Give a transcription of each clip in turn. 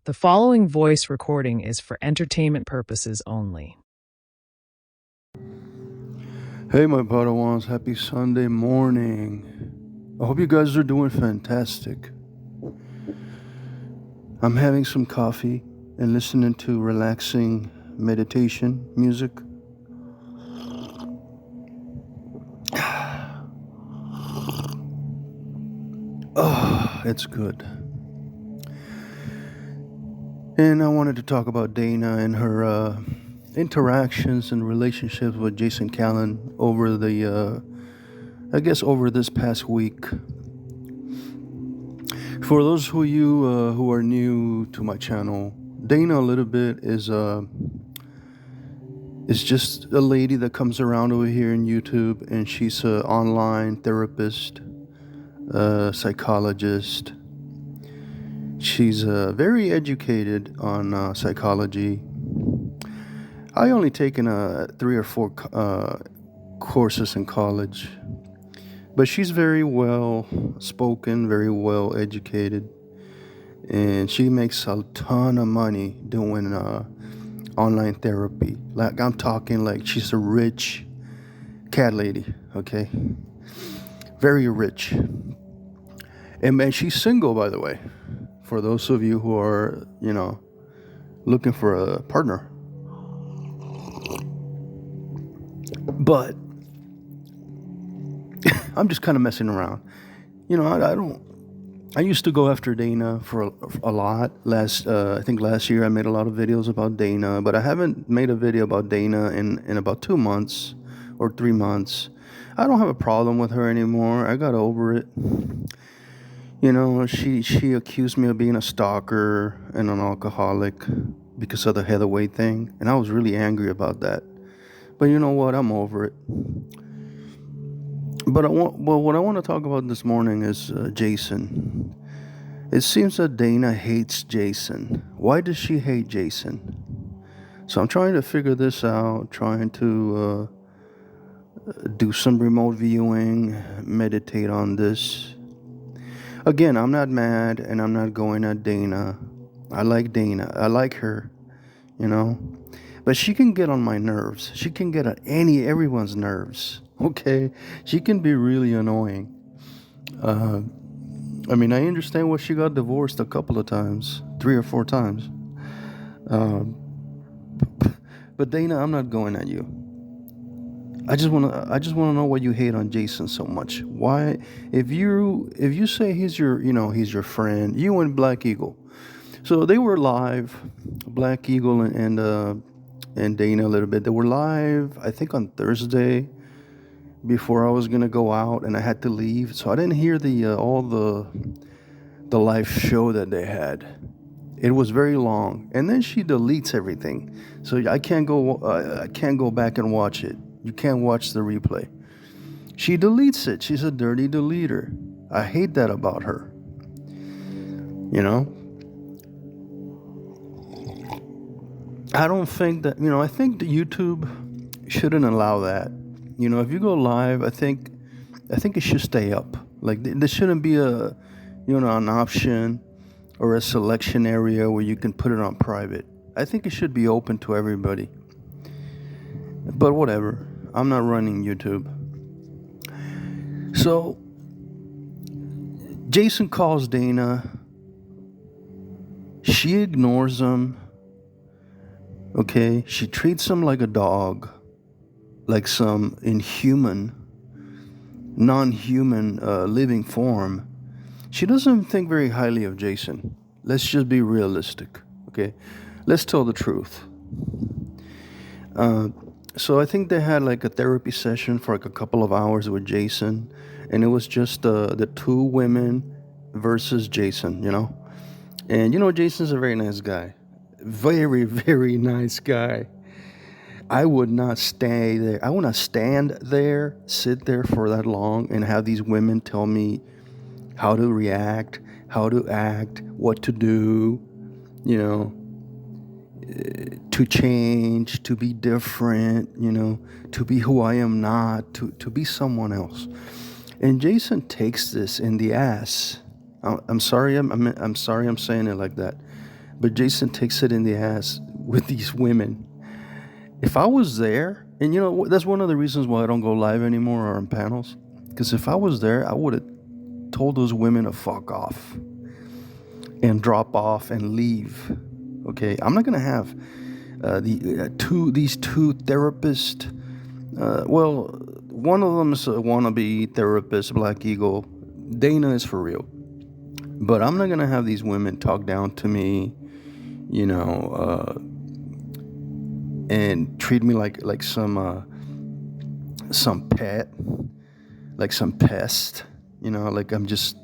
The following voice recording is for entertainment purposes only. Hey, my Padawans, happy Sunday morning. I hope you guys are doing fantastic. I'm having some coffee and listening to relaxing meditation music. Oh, it's good. And I wanted to talk about Dana and her interactions and relationships with Jason Callan over over this past week. For those of you who are new to my channel, Dana AlittleBit is just a lady that comes around over here in YouTube, and she's an online therapist, psychologist. She's very educated on psychology. I only taken 3 or 4 courses in college, but she's very well spoken, very well educated, and she makes a ton of money doing online therapy. Like, I'm talking like she's a rich cat lady, okay? Very rich. And man, she's single, by the way, for those of you who are, looking for a partner. But I'm just kind of messing around. I used to go after Dana for a lot. I think last year I made a lot of videos about Dana, but I haven't made a video about Dana in about 2 months or 3 months. I don't have a problem with her anymore. I got over it. She accused me of being a stalker and an alcoholic because of the Heatherway thing, and I was really angry about that. But you know what? I'm over it. But what I want to talk about this morning is Jason. It seems that Dana hates Jason. Why does she hate Jason? So I'm trying to figure this out, trying to do some remote viewing, meditate on this. Again, I'm not mad, and I'm not going at Dana. I like Dana. I like her, But she can get on my nerves. She can get on everyone's nerves. Okay? She can be really annoying. I understand why she got divorced a couple of times, 3 or 4 times. But Dana, I'm not going at you. I just wanna know why you hate on Jason so much. Why, if you say he's your friend, you and Black Eagle. So they were live, Black Eagle and Dana AlittleBit. They were live, I think, on Thursday before I was gonna go out, and I had to leave, so I didn't hear all the live show that they had. It was very long, and then she deletes everything, so I can't go back and watch it. You can't watch the replay. She deletes it. She's a dirty deleter. I hate that about her. I don't think that, I think that YouTube shouldn't allow that. If you go live, I think it should stay up. Like, there shouldn't be an option or a selection area where you can put it on private. I think it should be open to everybody. But whatever. I'm not running YouTube. So, Jason calls Dana. She ignores him. Okay? She treats him like a dog. Like some inhuman, non-human living form. She doesn't think very highly of Jason. Let's just be realistic, okay? Let's tell the truth. So I think they had like a therapy session for like a couple of hours with Jason, and it was just the 2 women versus Jason, And Jason's a very nice guy. Very, very nice guy. I would not stay there. I would not stand there, sit there for that long, and have these women tell me how to react, how to act, what to do, to change, to be different, to be who I am not, to be someone else. And Jason takes this in the ass. I'm sorry I'm saying it like that. but Jason takes it in the ass with these women. If I was there, and that's one of the reasons why I don't go live anymore or on panels, because if I was there, I would have told those women to fuck off and drop off and leave. Okay, I'm not gonna have these two therapists. Well, one of them is a wannabe therapist, Black Eagle. Dana is for real, but I'm not gonna have these women talk down to me, and treat me like some pet, like some pest. Like I'm just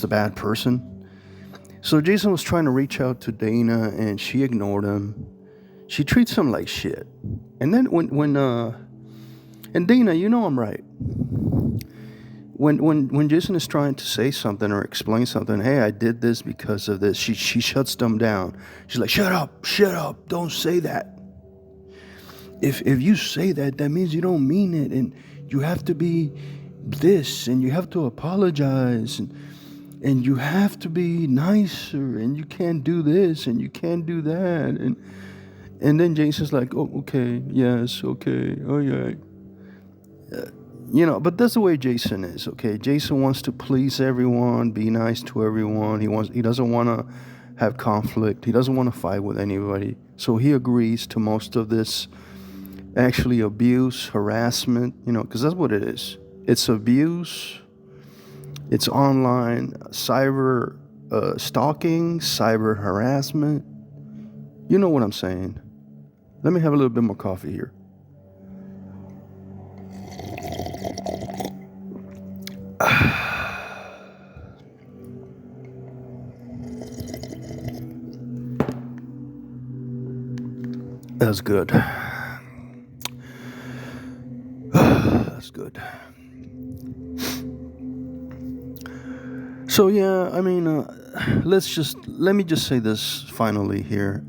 a bad person. So Jason was trying to reach out to Dana, and she ignored him. She treats him like shit. And then and Dana, I'm right. When Jason is trying to say something or explain something, hey, I did this because of this, she shuts them down. She's like, shut up, don't say that. If you say that means you don't mean it, and you have to be this, and you have to apologize, and you have to be nicer, and you can't do this, and you can't do that, and then Jason's like, oh, okay, yes, okay, oh yeah, but that's the way Jason is. Okay, Jason wants to please everyone, be nice to everyone. He doesn't want to have conflict. He doesn't want to fight with anybody. So he agrees to most of this, actually abuse, harassment. Because that's what it is. It's abuse. It's online cyber stalking, cyber harassment. You know what I'm saying. Let me have a little bit more coffee here. That's good. That's good. So yeah, I mean, let me just say this finally here.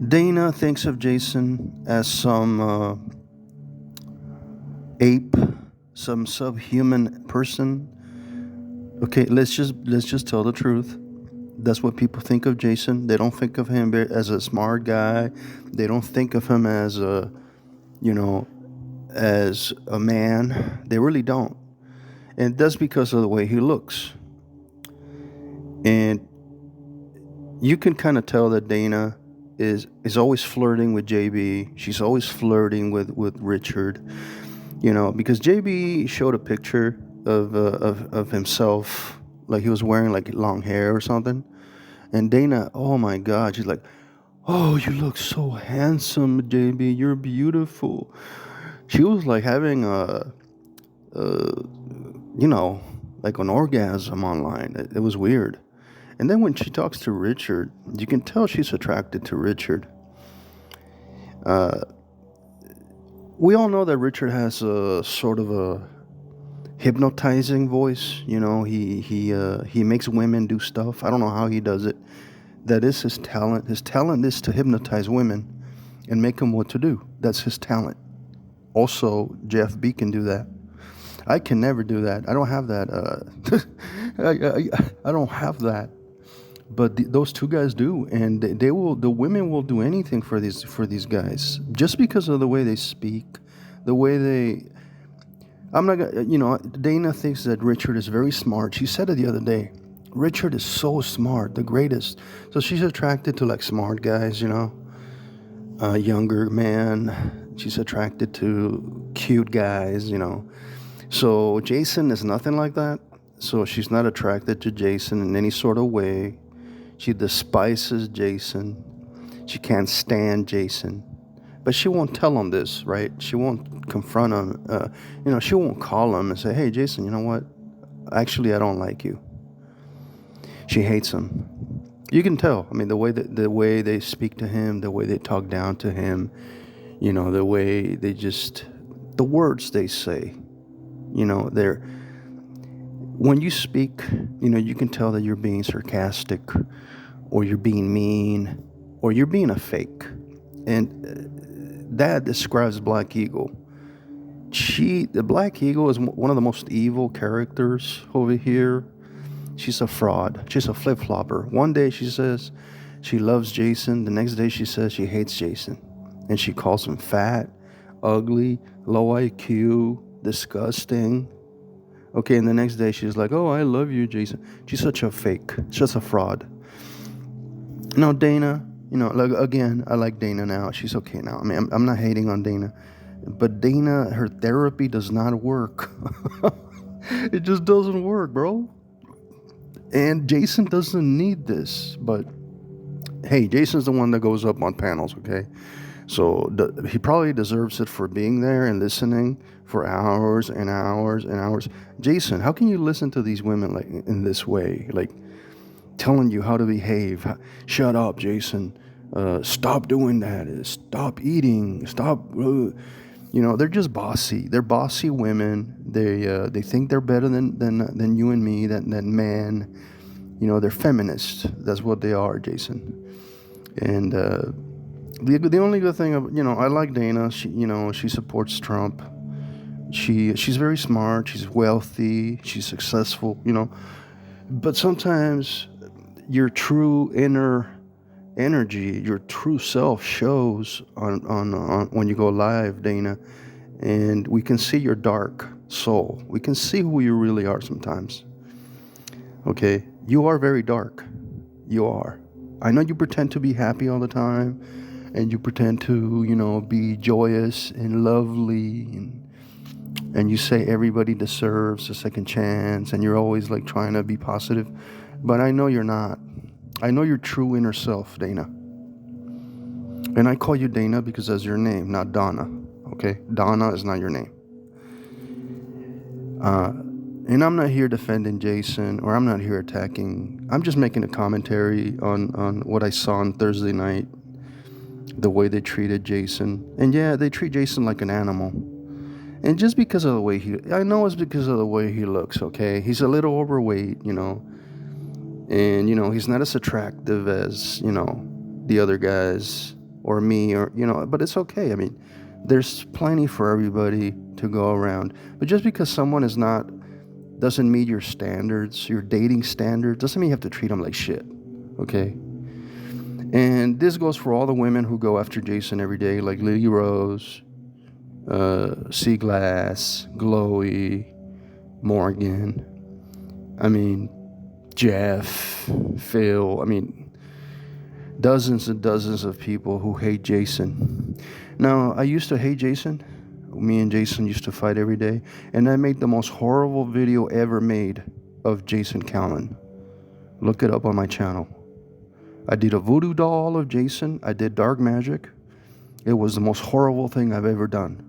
Dana thinks of Jason as some ape, some subhuman person. Okay, let's just tell the truth. That's what people think of Jason. They don't think of him as a smart guy. They don't think of him as as a man. They really don't. And that's because of the way he looks. And you can kind of tell that Dana is always flirting with JB. She's always flirting with Richard. Because JB showed a picture of himself, like he was wearing like long hair or something. And Dana, oh my God, she's like, oh, you look so handsome, JB. You're beautiful. She was like having like an orgasm online. It was weird. And then when she talks to Richard, you can tell she's attracted to Richard. We all know that Richard has a sort of a hypnotizing voice. He makes women do stuff. I don't know how he does it. That is his talent. His talent is to hypnotize women and make them what to do. That's his talent. Also, Jeff B can do that. I can never do that. I don't have that. I don't have that. But those two guys do, and they will. The women will do anything for these guys, just because of the way they speak, the way they. I'm not gonna. Dana thinks that Richard is very smart. She said it the other day. Richard is so smart, the greatest. So she's attracted to like smart guys, younger man. She's attracted to cute guys, So Jason is nothing like that. So she's not attracted to Jason in any sort of way. She despises Jason. She can't stand Jason. But she won't tell him this, right? She won't confront him. She won't call him and say, hey, Jason, you know what? Actually, I don't like you. She hates him. You can tell. I mean, the way they speak to him, the way they talk down to him, the way they the words they say, they're, when you speak, you can tell that you're being sarcastic, or you're being mean, or you're being a fake. And that describes Black Eagle. The Black Eagle is one of the most evil characters over here. she's a fraud. She's a flip-flopper. One day she says she loves Jason. The next day she says she hates Jason. And she calls him fat, ugly, low IQ, disgusting. Okay, and the next day she's like, oh, I love you, Jason. She's such a fake. She's a fraud. Now, Dana, like, again, I like Dana now. She's okay now. I mean, I'm not hating on Dana. But Dana, her therapy does not work. It just doesn't work, bro. And Jason doesn't need this. But, hey, Jason's the one that goes up on panels, okay? So he probably deserves it for being there and listening for hours and hours and hours. Jason, how can you listen to these women like in this way? Like telling you how to behave. Shut up, Jason. Stop doing that. Stop eating. Stop. They're just bossy. They're bossy women. They think they're better than you and me, that man. They're feminists. That's what they are, Jason. And the only good thing, I like Dana. She supports Trump. She's very smart. She's wealthy. She's successful. But sometimes your true inner energy, your true self shows on when you go live, Dana, and we can see your dark soul. We can see who you really are sometimes. Okay, you are very dark. You are. I know you pretend to be happy all the time, and you pretend to, be joyous and lovely, and you say everybody deserves a second chance, and you're always like trying to be positive. But I know you're not. I know your true inner self, Dana. And I call you Dana because that's your name, not Donna. Okay? Donna is not your name. And I'm not here defending Jason, or I'm not here attacking. I'm just making a commentary on what I saw on Thursday night, the way they treated Jason. And yeah, they treat Jason like an animal. And just because of the way I know it's because of the way he looks, okay? He's a little overweight, and, he's not as attractive as, the other guys or me but it's okay. I mean, there's plenty for everybody to go around. But just because someone doesn't meet your standards, your dating standards, doesn't mean you have to treat them like shit, okay? And this goes for all the women who go after Jason every day, like Lily Rose, Seaglass, Glowy, Morgan, Jeff, Phil, dozens and dozens of people who hate Jason. Now, I used to hate Jason. Me and Jason used to fight every day, and I made the most horrible video ever made of Jason Callan. Look it up on my channel. I did a voodoo doll of Jason. I did dark magic. It was the most horrible thing I've ever done.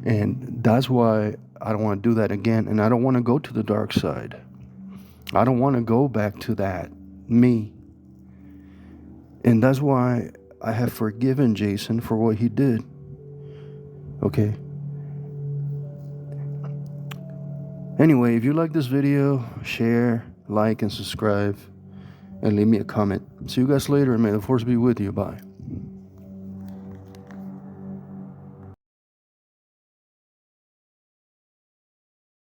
And that's why I don't want to do that again, and I don't want to go to the dark side. I don't want to go back to that, me. And that's why I have forgiven Jason for what he did. Okay? Anyway, if you like this video, share, like, and subscribe, and leave me a comment. See you guys later, and may the force be with you. Bye.